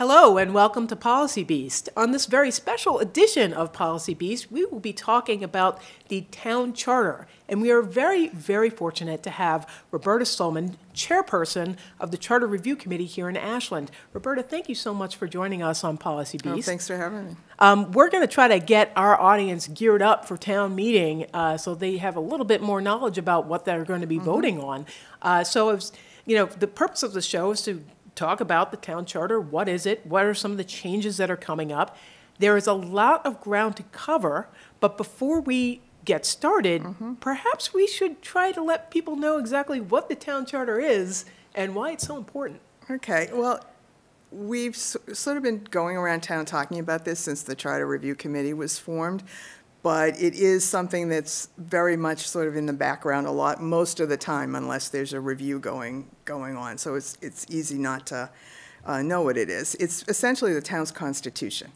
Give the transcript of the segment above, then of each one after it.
Hello and welcome to Policy Beast. On this very special edition of Policy Beast, we will be talking about the town charter. And we are very, very fortunate to have Roberta Soolman, chairperson of the Charter Review Committee here in Ashland. Roberta, thank you so much for joining us on Policy Beast. Oh, thanks for having me. We're going to try to get our audience geared up for town meeting so they have a little bit more knowledge about what they're going to be voting on. The purpose of the show is to talk about the town charter. What is it? What are some of the changes that are coming up? There is a lot of ground to cover, but before we get started, perhaps we should try to let people know exactly what the town charter is and why it's so important. Okay, well, we've sort of been going around town talking about this since the Charter Review Committee was formed, but it is something that's very much sort of in the background most of the time, unless there's a review going on. So it's easy not to know what it is. It's essentially the town's constitution,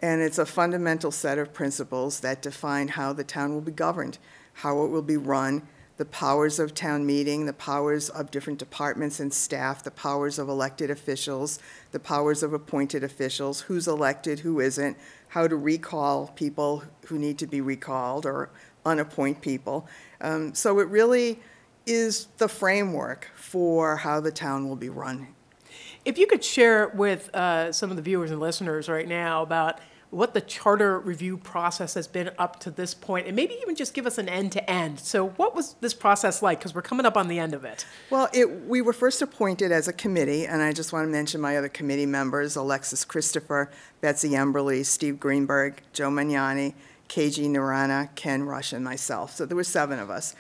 and it's a fundamental set of principles that define how the town will be governed, how it will be run, the powers of town meeting, the powers of different departments and staff, the powers of elected officials, the powers of appointed officials, who's elected, who isn't, how to recall people who need to be recalled or unappoint people. So it really is the framework for how the town will be run. If you could share with some of the viewers and listeners right now about what the charter review process has been up to this point, and maybe even just give us an end-to-end. So what was this process like? Because we're coming up on the end of it. Well, we were first appointed as a committee, and I just want to mention my other committee members, Alexis Christopher, Betsy Emberly, Steve Greenberg, Joe Magnani, KG Narana, Ken Rush, and myself. So there were 7 of us.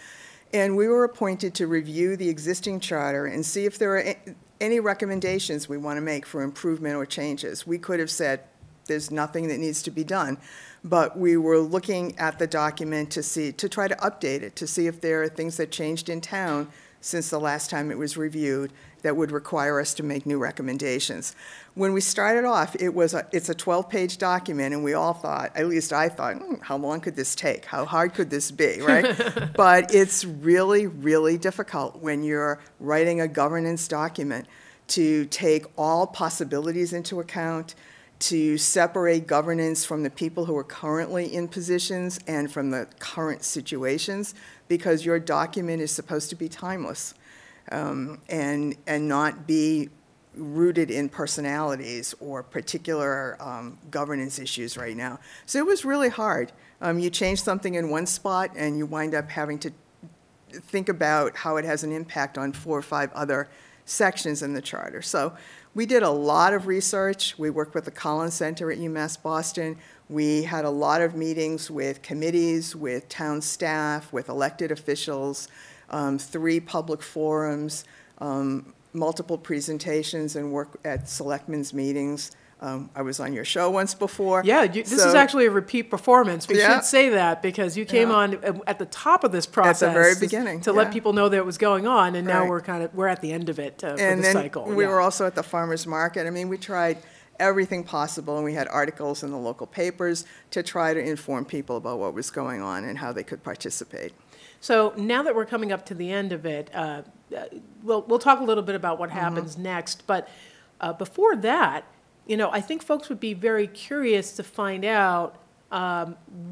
And we were appointed to review the existing charter and see if there are any recommendations we want to make for improvement or changes. We could have said, there's nothing that needs to be done. But we were looking at the document to try to update it, to see if there are things that changed in town since the last time it was reviewed that would require us to make new recommendations. When we started off, it's a 12-page document, and we all thought, at least I thought, how long could this take? How hard could this be, right? But it's really, really difficult when you're writing a governance document to take all possibilities into account, to separate governance from the people who are currently in positions and from the current situations, because your document is supposed to be timeless and not be rooted in personalities or particular governance issues right now. So it was really hard. You change something in one spot and you wind up having to think about how it has an impact on 4 or 5 other sections in the charter. So we did a lot of research. We worked with the Collins Center at UMass Boston. We had a lot of meetings with committees, with town staff, with elected officials, 3 public forums, multiple presentations, and work at selectmen's meetings. I was on your show once before. Yeah, this is actually a repeat performance. We should say that because you came on at the top of this process. At the very beginning. To let people know that it was going on, and now we're at the end of it for the cycle. We were also at the farmers market. I mean, we tried everything possible, and we had articles in the local papers to try to inform people about what was going on and how they could participate. So now that we're coming up to the end of it, we'll talk a little bit about what happens next. But before that, I think folks would be very curious to find out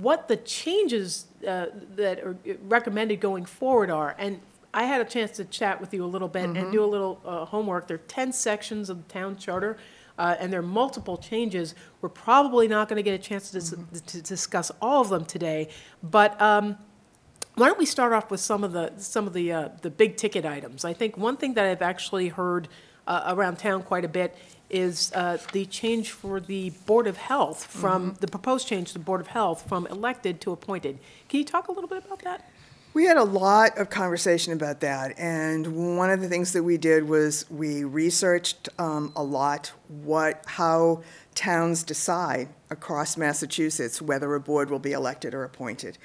what the changes that are recommended going forward are. And I had a chance to chat with you a little bit and do a little homework. There are 10 sections of the town charter, and there are multiple changes. We're probably not going to get a chance to discuss all of them today, but why don't we start off with some of the big ticket items? I think one thing that I've actually heard around town quite a bit is the change for the Board of Health from the proposed change to the Board of Health from elected to appointed. Can you talk a little bit about that? We had a lot of conversation about that, and one of the things that we did was we researched a lot how towns decide across Massachusetts whether a board will be elected or appointed.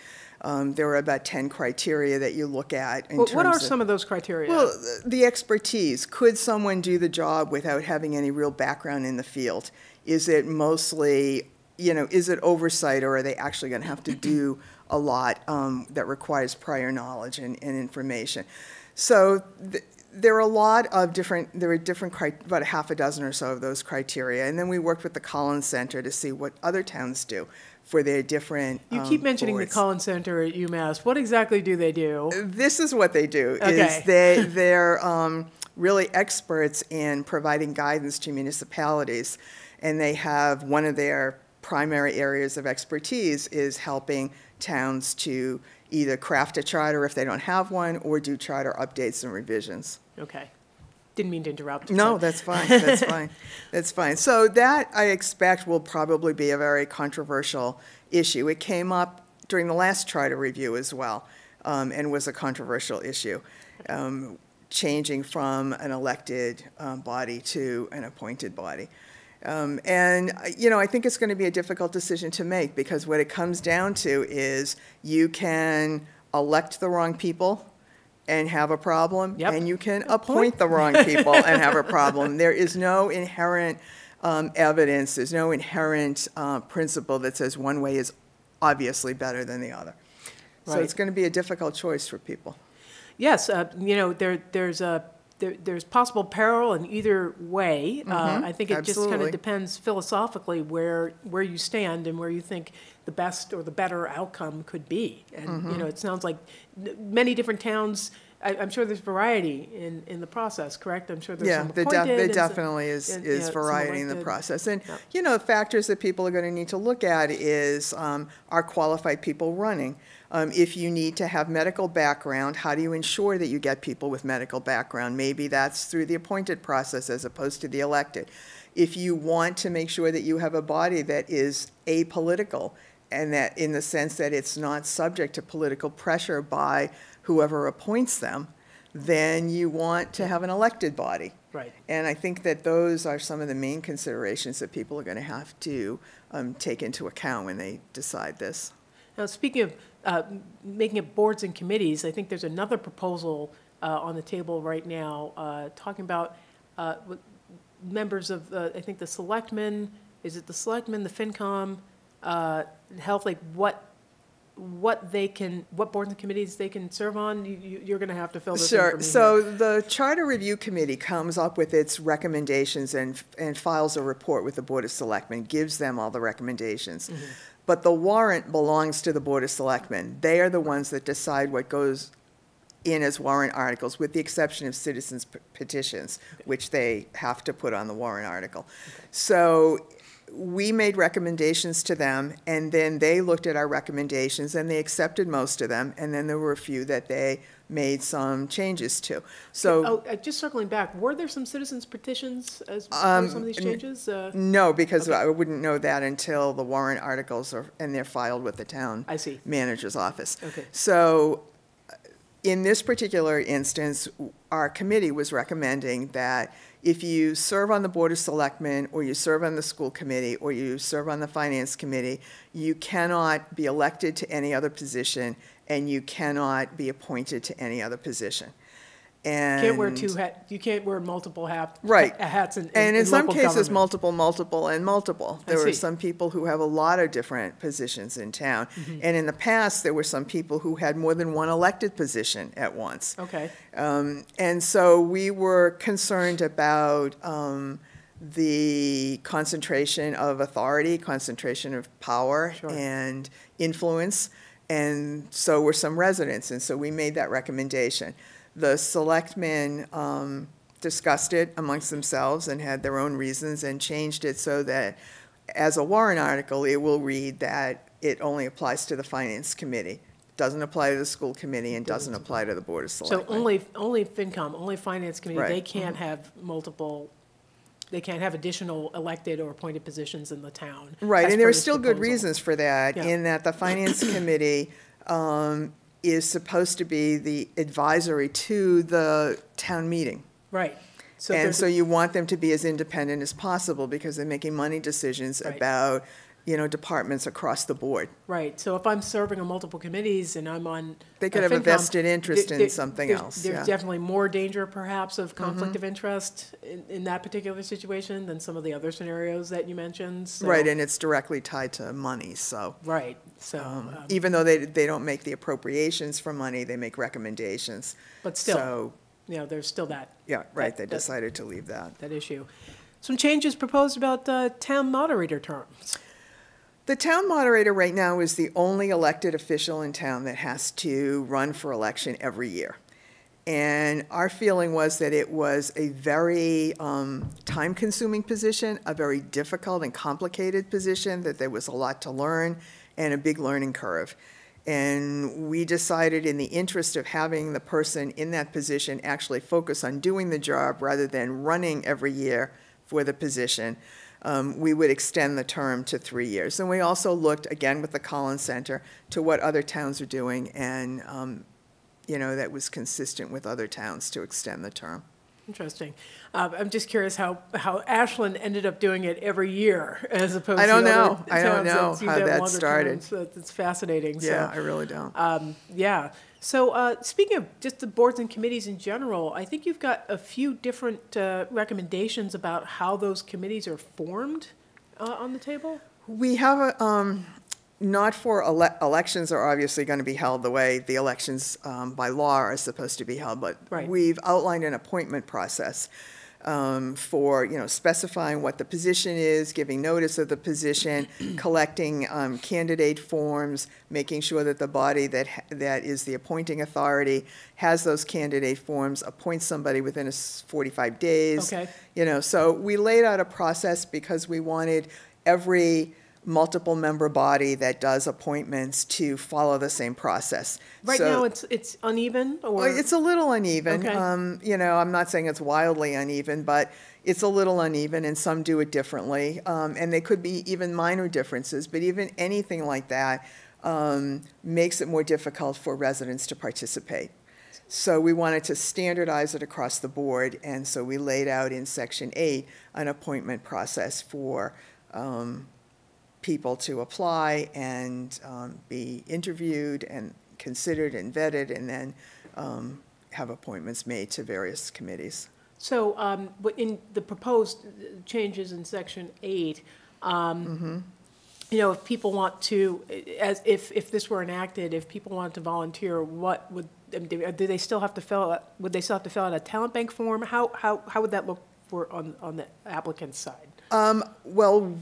There are about 10 criteria that you look at. What are some of those criteria? Well, the expertise. Could someone do the job without having any real background in the field? Is it mostly, is it oversight, or are they actually going to have to do a lot that requires prior knowledge and information? So There are a lot of there are different, about a half a dozen or so of those criteria. And then we worked with the Collins Center to see what other towns do for their different You keep mentioning boards. the Collins Center at UMass. What exactly do they do? This is what they do, Okay. is they're really experts in providing guidance to municipalities. And they have one of their primary areas of expertise is helping towns to either craft a charter if they don't have one or do charter updates and revisions. Okay. Didn't mean to interrupt. No, but- that's fine, that's fine, that's fine. So that, I expect, will probably be a very controversial issue. It came up during the last charter review as well, and was a controversial issue, changing from an elected body to an appointed body. And, you know, I think it's going to be a difficult decision to make, because what it comes down to is you can elect the wrong people and have a problem, Yep. and you can appoint the wrong people and have a problem. There is no inherent evidence, there's no inherent principle that says one way is obviously better than the other. So Right. it's going to be a difficult choice for people. Yes, you know, there's possible peril in either way. I think it just kind absolutely. of depends philosophically where you stand and where you think the best or the better outcome could be. And, you know, it sounds like many different towns, I'm sure there's variety in the process, correct? I'm sure there's Yeah, some there appointed. and some- definitely is, and, is some variety in the elected. process. And, Yep. you know, factors that people are going to need to look at is, are qualified people running? If you need to have medical background, how do you ensure that you get people with medical background? Maybe that's through the appointed process as opposed to the elected. If you want to make sure that you have a body that is apolitical, and that in the sense that it's not subject to political pressure by whoever appoints them, then you want to have an elected body. Right. And I think that those are some of the main considerations that people are going to have to take into account when they decide this. Now, speaking of making it boards and committees, I think there's another proposal on the table right now talking about members of, I think, the selectmen, is it the selectmen, the FinCom, health, like what boards and committees they can serve on? You're going to have to fill this in for Sure. me So here. the Charter Review Committee comes up with its recommendations and files a report with the Board of Selectmen, gives them all the recommendations. But the warrant belongs to the Board of Selectmen. They are the ones that decide what goes in as warrant articles, with the exception of citizens' petitions, which they have to put on the warrant article. So we made recommendations to them, and then they looked at our recommendations, and they accepted most of them, and then there were a few that they made some changes to. So Just circling back, were there some citizens petitions as part of some of these changes? no, because I wouldn't know that until the warrant articles are, and they're filed with the town I see. manager's office. Okay. So in this particular instance, our committee was recommending that if you serve on the Board of Selectmen, or you serve on the school committee, or you serve on the finance committee, you cannot be elected to any other position, and you cannot be appointed to any other position. And Can't wear you can't wear multiple Right. hats in and in some local cases, government. multiple, and multiple. I There are see. some people who have a lot of different positions in town. Mm-hmm. And in the past, there were some people who had more than one elected position at once. Okay. And so we were concerned about the concentration of authority, concentration of power, Sure. and influence. And so were some residents, and so we made that recommendation. The selectmen discussed it amongst themselves and had their own reasons and changed it so that as a warrant article, it will read that it only applies to the finance committee, doesn't apply to the school committee, and doesn't apply to the Board of So Selectmen. only FinCom, only Finance Committee, Right. they can't have they can't have additional elected or appointed positions in the town. Right, as and there per are this still good proposal. reasons for that, Yeah. in that the finance committee is supposed to be the advisory to the town meeting. Right. So And there's so you want them to be as independent as possible, because they're making money decisions Right. about, departments across the board. right. So if I'm serving on multiple committees and I'm on They could have a FinCom, vested interest in there- something there's- else, There's yeah. definitely more danger perhaps of conflict of interest in that particular situation than some of the other scenarios that you mentioned. So- Right, and it's directly tied to money, so. Right. So, Even though they don't make the appropriations for money, they make recommendations. but still. So, you know, there's still that. Yeah, right, they that decided to leave that. That issue. Some changes proposed about town moderator terms. The town moderator right now is the only elected official in town that has to run for election every year. And our feeling was that it was a very time-consuming position, a very difficult and complicated position, that there was a lot to learn and a big learning curve. And we decided, in the interest of having the person in that position actually focus on doing the job rather than running every year for the position, we would extend the term to 3 years. And we also looked, again with the Collins Center, to what other towns are doing, and you know, that was consistent with other towns to extend the term. Interesting. I'm just curious how Ashland ended up doing it every year as opposed to I don't other know towns how that started. It's fascinating. Yeah, so, I really don't. Yeah. So speaking of just the boards and committees in general, I think you've got a few different recommendations about how those committees are formed on the table. We have a, not for elections are obviously going to be held the way the elections by law are supposed to be held, but Right. We've outlined an appointment process for, you know, specifying what the position is, giving notice of the position, collecting candidate forms, making sure that the body that is the appointing authority has those candidate forms, appoints somebody within 45 days. Okay. You know, so we laid out a process because we wanted every multiple member body that does appointments to follow the same process. Right now it's uneven, or it's a little uneven. Okay. You know, I'm not saying it's wildly uneven, but it's a little uneven, and some do it differently. And they could be even minor differences, but even anything like that makes it more difficult for residents to participate. So we wanted to standardize it across the board, and so we laid out in Section 8 an appointment process for people to apply and be interviewed and considered and vetted, and then have appointments made to various committees. So but in the proposed changes in Section 8, you know, if people want to, as if this were enacted, if people wanted to volunteer, what would, do they still have to fill out, would they still have to fill out a talent bank form? How would that look for on the applicant's side? Well,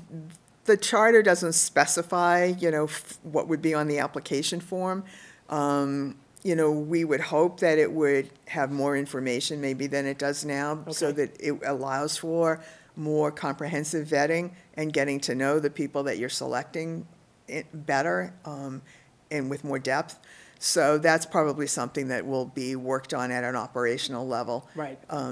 the charter doesn't specify, you know, what would be on the application form. You know, we would hope that it would have more information maybe than it does now, so that it allows for more comprehensive vetting and getting to know the people that you're selecting better and with more depth. So that's probably something that will be worked on at an operational level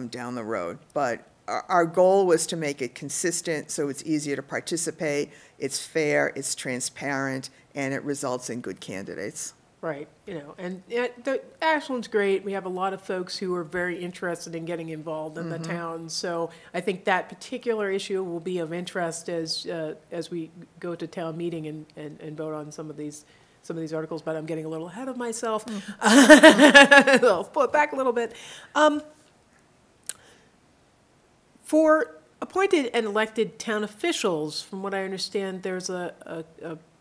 down the road. But our goal was to make it consistent so it's easier to participate, it's fair, it's transparent, and it results in good candidates. Right, you know, and Ashland's great. We have a lot of folks who are very interested in getting involved in the town. So I think that particular issue will be of interest as we go to town meeting and vote on some of these articles. But I'm getting a little ahead of myself. I'll pull it back a little bit. For appointed and elected town officials, from what I understand, there's a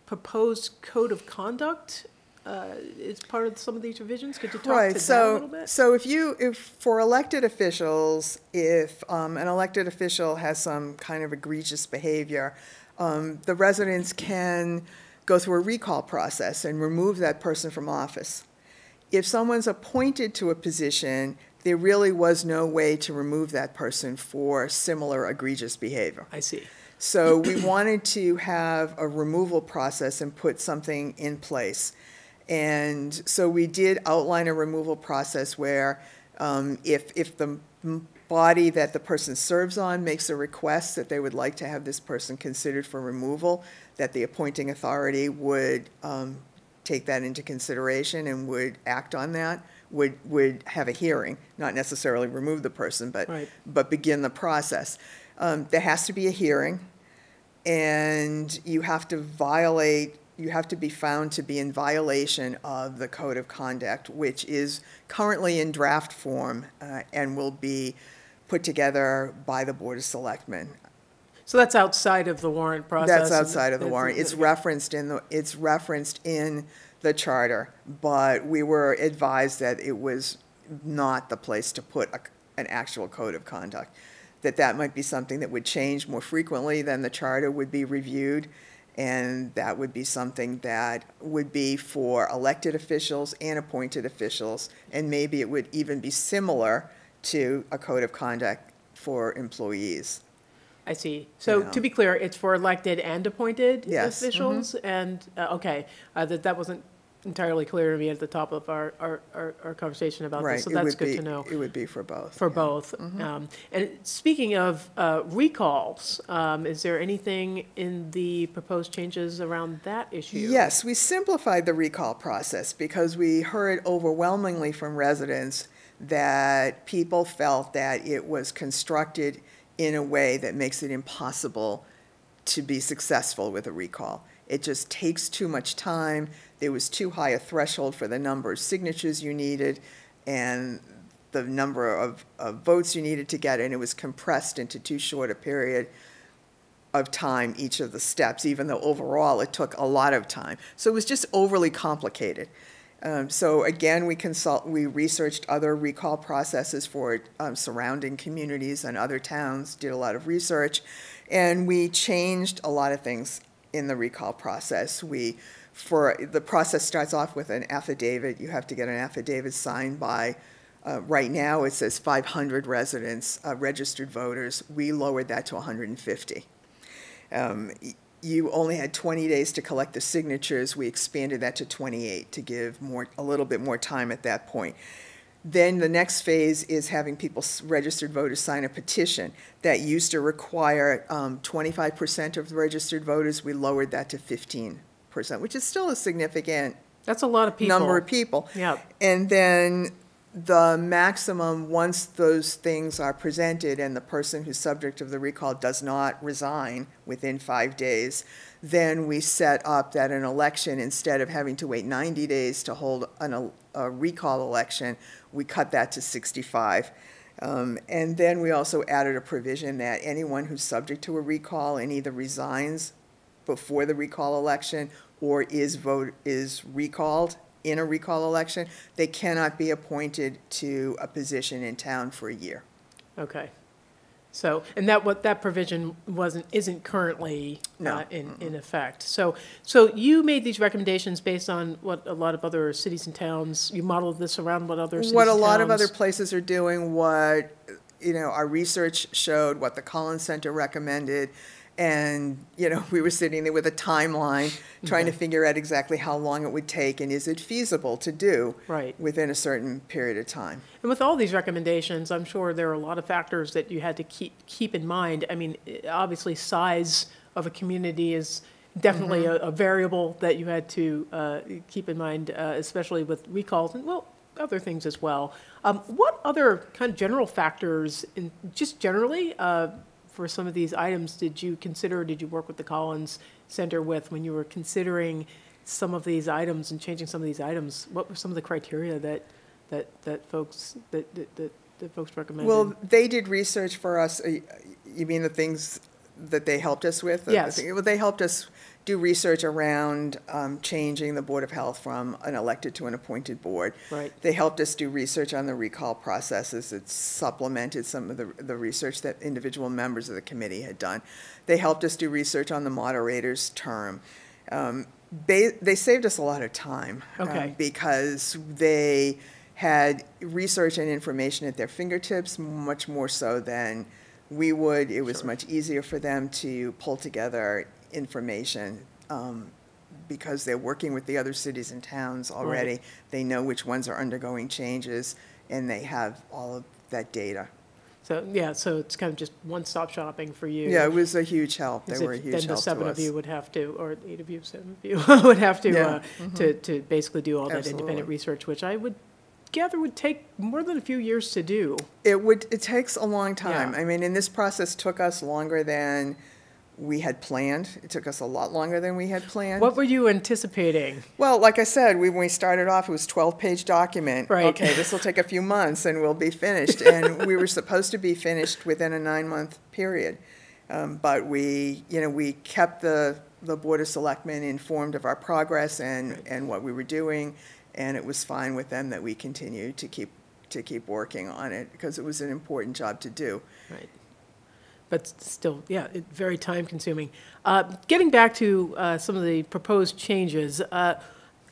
proposed code of conduct. Is part of some of these revisions. Could you talk to that a little bit? So if for elected officials, if an elected official has some kind of egregious behavior, the residents can go through a recall process and remove that person from office. If someone's appointed to a position, there really was no way to remove that person for similar egregious behavior. I see. So we wanted to have a removal process and put something in place. And so we did outline a removal process where if the body that the person serves on makes a request that they would like to have this person considered for removal, that the appointing authority would take that into consideration and would act on that, would have a hearing, not necessarily remove the person, but begin the process. There has to be a hearing, and you have to be found to be in violation of the Code of Conduct, which is currently in draft form and will be put together by the Board of Selectmen. So that's outside of the warrant process? That's outside of the warrant. It's referenced in the charter, but we were advised that it was not the place to put an actual code of conduct. That might be something that would change more frequently than the charter would be reviewed, and that would be something that would be for elected officials and appointed officials, and maybe it would even be similar to a code of conduct for employees. I see. So to be clear, it's for elected and appointed officials? And, okay, that wasn't entirely clear to me at the top of our conversation about this, so that's good to know. It would be for both. For both. And speaking of recalls, is there anything in the proposed changes around that issue? Yes, we simplified the recall process because we heard overwhelmingly from residents that people felt that it was constructed in a way that makes it impossible to be successful with a recall. It just takes too much time. There was too high a threshold for the number of signatures you needed and the number of votes you needed to get, and it was compressed into too short a period of time, each of the steps, even though overall it took a lot of time. So it was just overly complicated. So again, we researched other recall processes for surrounding communities and other towns, did a lot of research, and we changed a lot of things in the recall process. The process starts off with an affidavit. You have to get an affidavit signed by, right now it says 500 residents, registered voters. We lowered that to 150. You only had 20 days to collect the signatures. We expanded that to 28 to give a little bit more time at that point. Then the next phase is having people, registered voters, sign a petition. That used to require 25% of the registered voters. We lowered that to 15%, which is still a significant That's a lot of people. number of people. Yeah. And then the maximum, once those things are presented and the person who's subject of the recall does not resign within 5 days, then we set up that an election, instead of having to wait 90 days to hold a recall election, we cut that to 65. And then we also added a provision that anyone who's subject to a recall and either resigns before the recall election or is recalled in a recall election, they cannot be appointed to a position in town for a year. Okay. So, and that provision isn't currently in effect. So you made these recommendations based on what a lot of other cities and towns, you modeled this around what other cities and towns. What a lot of other places are doing, what, our research showed, what the Collins Center recommended, and, we were sitting there with a timeline trying to figure out exactly how long it would take and is it feasible to do within a certain period of time. And with all these recommendations, I'm sure there are a lot of factors that you had to keep in mind. I mean, obviously size of a community is definitely a variable that you had to keep in mind, especially with recalls and, well, other things as well. What other kind of general factors, just generally, for some of these items, did you work with the Collins Center with when you were considering some of these items and changing some of these items? What were some of the criteria that folks recommended? Well, they did research for us. You mean the things that they helped us with? Yes. Well, they helped us do research around changing the Board of Health from an elected to an appointed board. Right. They helped us do research on the recall processes. It supplemented some of the research that individual members of the committee had done. They helped us do research on the moderator's term. They saved us a lot of time because they had research and information at their fingertips, much more so than we would. It was much easier for them to pull together information because they're working with the other cities and towns already. Right. They know which ones are undergoing changes, and they have all of that data. So, so it's kind of just one-stop shopping for you. Yeah, it was a huge help. They were a huge help to us. Then the 7 of you would have to, or 8 of you, 7 of you, would have to, to basically do all that independent research, which I would gather would take more than a few years to do. It takes a long time. Yeah. I mean, and this process took us longer than we had planned. It took us a lot longer than we had planned. What were you anticipating? Well, like I said, when we started off, it was a 12-page document. Right. Okay, this will take a few months and we'll be finished. And we were supposed to be finished within a 9-month period. But we kept the Board of Selectmen informed of our progress and what we were doing. And it was fine with them that we continued to keep to keep working on it because it was an important job to do. Right. But still, yeah, very time-consuming. Getting back to some of the proposed changes,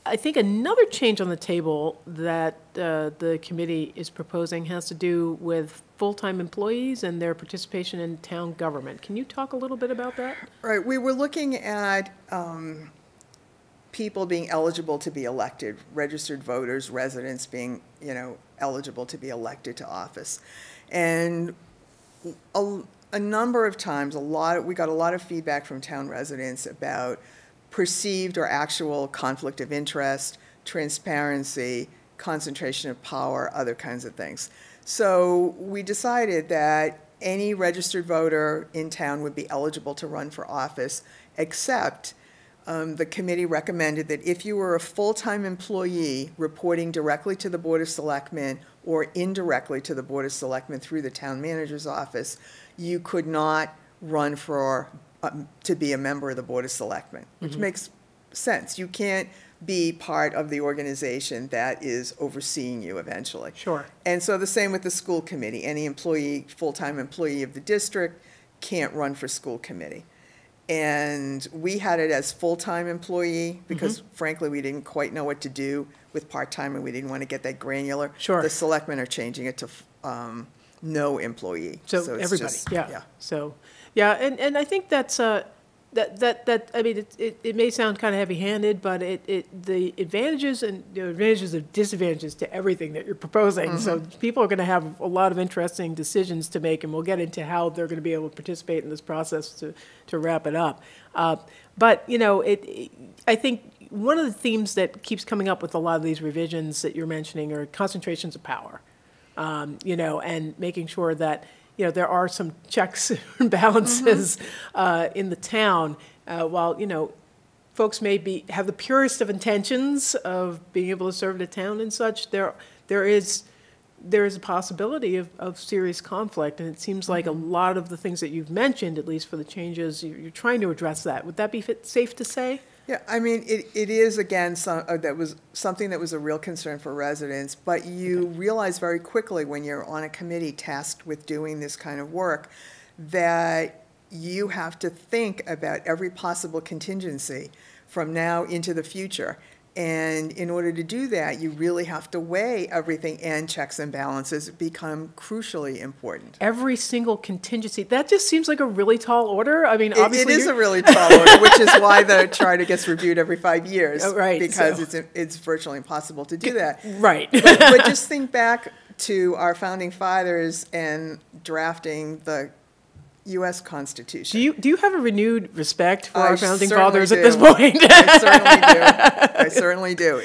I think another change on the table that the committee is proposing has to do with full-time employees and their participation in town government. Can you talk a little bit about that? Right. We were looking at people being eligible to be elected, registered voters, residents being, eligible to be elected to office. And a number of times, we got a lot of feedback from town residents about perceived or actual conflict of interest, transparency, concentration of power, other kinds of things. So we decided that any registered voter in town would be eligible to run for office, except the committee recommended that if you were a full-time employee reporting directly to the Board of Selectmen or indirectly to the Board of Selectmen through the town manager's office, you could not run for to be a member of the Board of Selectmen, which makes sense. You can't be part of the organization that is overseeing you eventually. Sure. And so the same with the school committee. Any employee, full-time employee of the district can't run for school committee. And we had it as full-time employee because, frankly, we didn't quite know what to do with part-time and we didn't want to get that granular. Sure. The selectmen are changing it to no employee. So it's everybody, just, yeah. So, yeah, and I think that's, I mean, it may sound kind of heavy-handed, but the advantages and advantages and disadvantages to everything that you're proposing. So people are going to have a lot of interesting decisions to make, and we'll get into how they're going to be able to participate in this process to wrap it up. But, I think one of the themes that keeps coming up with a lot of these revisions that you're mentioning are concentrations of power, and making sure that there are some checks and balances in the town. While folks may have the purest of intentions of being able to serve the town and such, there is a possibility of serious conflict, and it seems like a lot of the things that you've mentioned, at least for the changes, you're trying to address that. Would that be safe to say? Yeah, I mean, it is, again, that was something that was a real concern for residents, but you realize very quickly when you're on a committee tasked with doing this kind of work that you have to think about every possible contingency from now into the future. And in order to do that, you really have to weigh everything, and checks and balances become crucially important. Every single contingency. That just seems like a really tall order. I mean, obviously it is a really tall order, which is why the charter gets reviewed every 5 years. Right. Because it's virtually impossible to do that. Right. But just think back to our founding fathers and drafting the U.S. Constitution. Do you have a renewed respect for our founding certainly fathers do. at this point? I certainly do.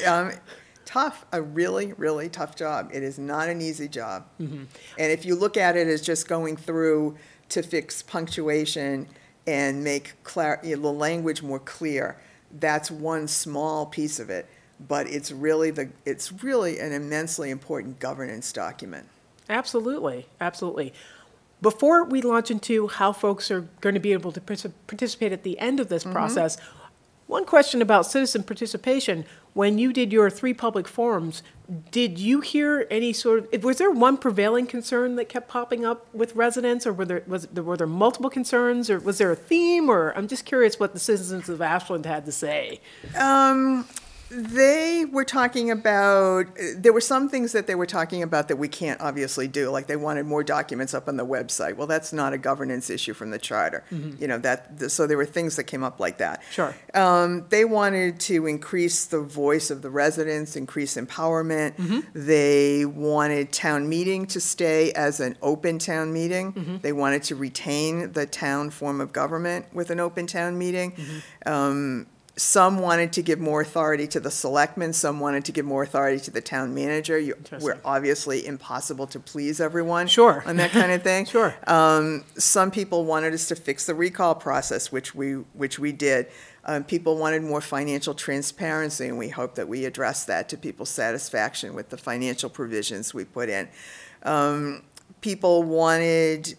Tough, a really, really tough job. It is not an easy job. And if you look at it as just going through to fix punctuation and make the language more clear, that's one small piece of it. But it's really an immensely important governance document. Absolutely, absolutely. Before we launch into how folks are going to be able to participate at the end of this process, one question about citizen participation. When you did your 3 public forums, did you hear any was there one prevailing concern that kept popping up with residents, or were there multiple concerns, or was there a theme, or I'm just curious what the citizens of Ashland had to say. They were talking about, there were some things that they were talking about that we can't obviously do, like they wanted more documents up on the website. Well, that's not a governance issue from the charter. So there were things that came up like that. Sure. They wanted to increase the voice of the residents, increase empowerment. They wanted town meeting to stay as an open town meeting. They wanted to retain the town form of government with an open town meeting. Some wanted to give more authority to the selectmen. Some wanted to give more authority to the town manager. We're obviously impossible to please everyone on that kind of thing. Some people wanted us to fix the recall process, which we did. People wanted more financial transparency, and we hope that we address that to people's satisfaction with the financial provisions we put in. People wanted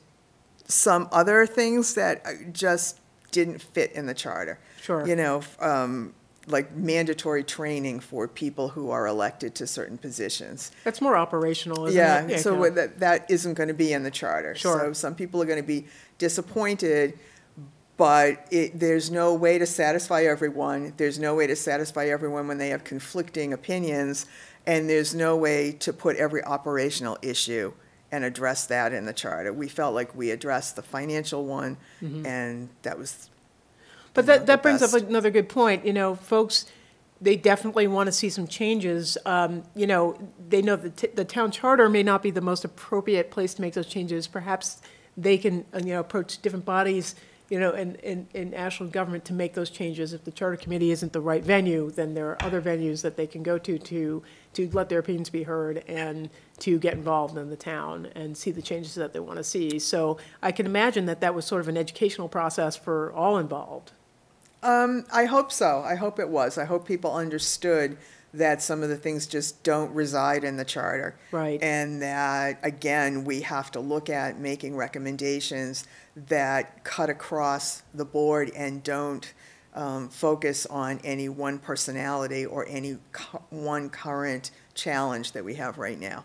some other things that just didn't fit in the charter. like mandatory training for people who are elected to certain positions. That's more operational, isn't Yeah, it? so that isn't going to be in the charter. Sure. So some people are going to be disappointed, but there's no way to satisfy everyone. There's no way to satisfy everyone when they have conflicting opinions, and there's no way to put every operational issue and address that in the charter. We felt like we addressed the financial one, and that was. But that brings up another good point. You know, folks, they definitely want to see some changes. You know, they know that the town charter may not be the most appropriate place to make those changes. Perhaps they can, you know, approach different bodies, you know, in national government to make those changes. If the charter committee isn't the right venue, then there are other venues that they can go to let their opinions be heard and to get involved in the town and see the changes that they want to see. So I can imagine that was sort of an educational process for all involved. I hope so. I hope it was. I hope people understood that some of the things just don't reside in the charter. Right. And that, again, we have to look at making recommendations that cut across the board and don't focus on any one personality or any one current challenge that we have right now.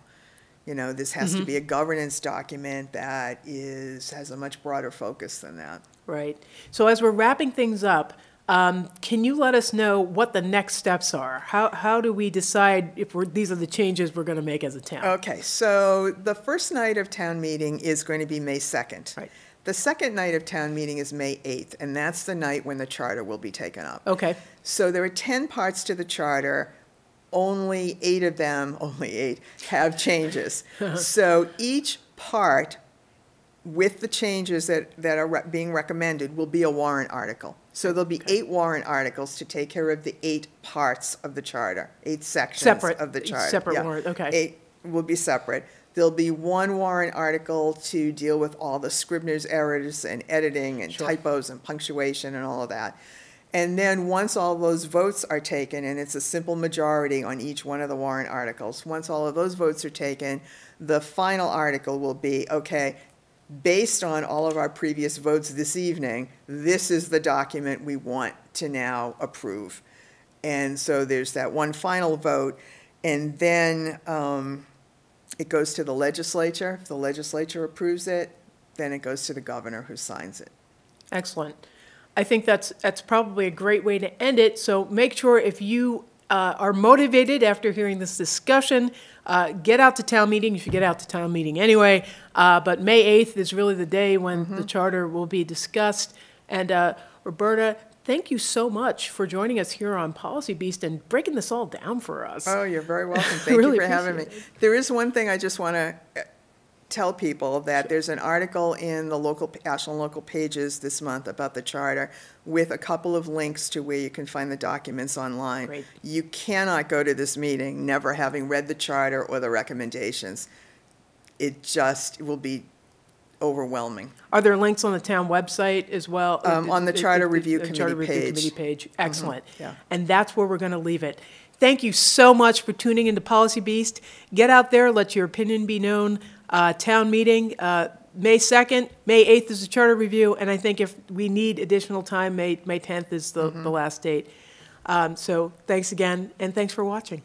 You know, this has to be a governance document that has a much broader focus than that. Right. So as we're wrapping things up, can you let us know what the next steps are? How do we decide if these are the changes we're going to make as a town? Okay, so the first night of town meeting is going to be May 2nd. Right. The second night of town meeting is May 8th, and that's the night when the charter will be taken up. Okay. So there are 10 parts to the charter. Only 8 of them, only 8, have changes. So each part with the changes that are being recommended will be a warrant article. So there'll be 8 warrant articles to take care of the 8 parts of the charter, 8 sections of the charter. Separate warrant, okay. 8 will be separate. There'll be 1 warrant article to deal with all the Scribner's errors and editing and typos and punctuation and all of that. And then once all those votes are taken, and it's a simple majority on each one of the warrant articles, once all of those votes are taken, the final article will be, okay, based on all of our previous votes this evening, this is the document we want to now approve. And so there's that one final vote, and then it goes to the legislature. If the legislature approves it, then it goes to the governor who signs it. Excellent. I think that's probably a great way to end it. So make sure if you are motivated after hearing this discussion, get out to town meeting. You should get out to town meeting anyway. But May 8th is really the day when the charter will be discussed. And Roberta, thank you so much for joining us here on Policy Beast and breaking this all down for us. Oh, you're very welcome. Thank Really you for having me. appreciate it. There is one thing I just want to tell people, that there's an article in the Ashland local pages this month about the charter with a couple of links to where you can find the documents online. Great. You cannot go to this meeting never having read the charter or the recommendations. It will be overwhelming. Are there links on the town website as well? On the Charter Review Committee page. Excellent. Yeah. And that's where we're going to leave it. Thank you so much for tuning into Policy Beast. Get out there, let your opinion be known. Town meeting, May 2nd, May 8th is the charter review, and I think if we need additional time, May 10th is the last date. So thanks again, and thanks for watching.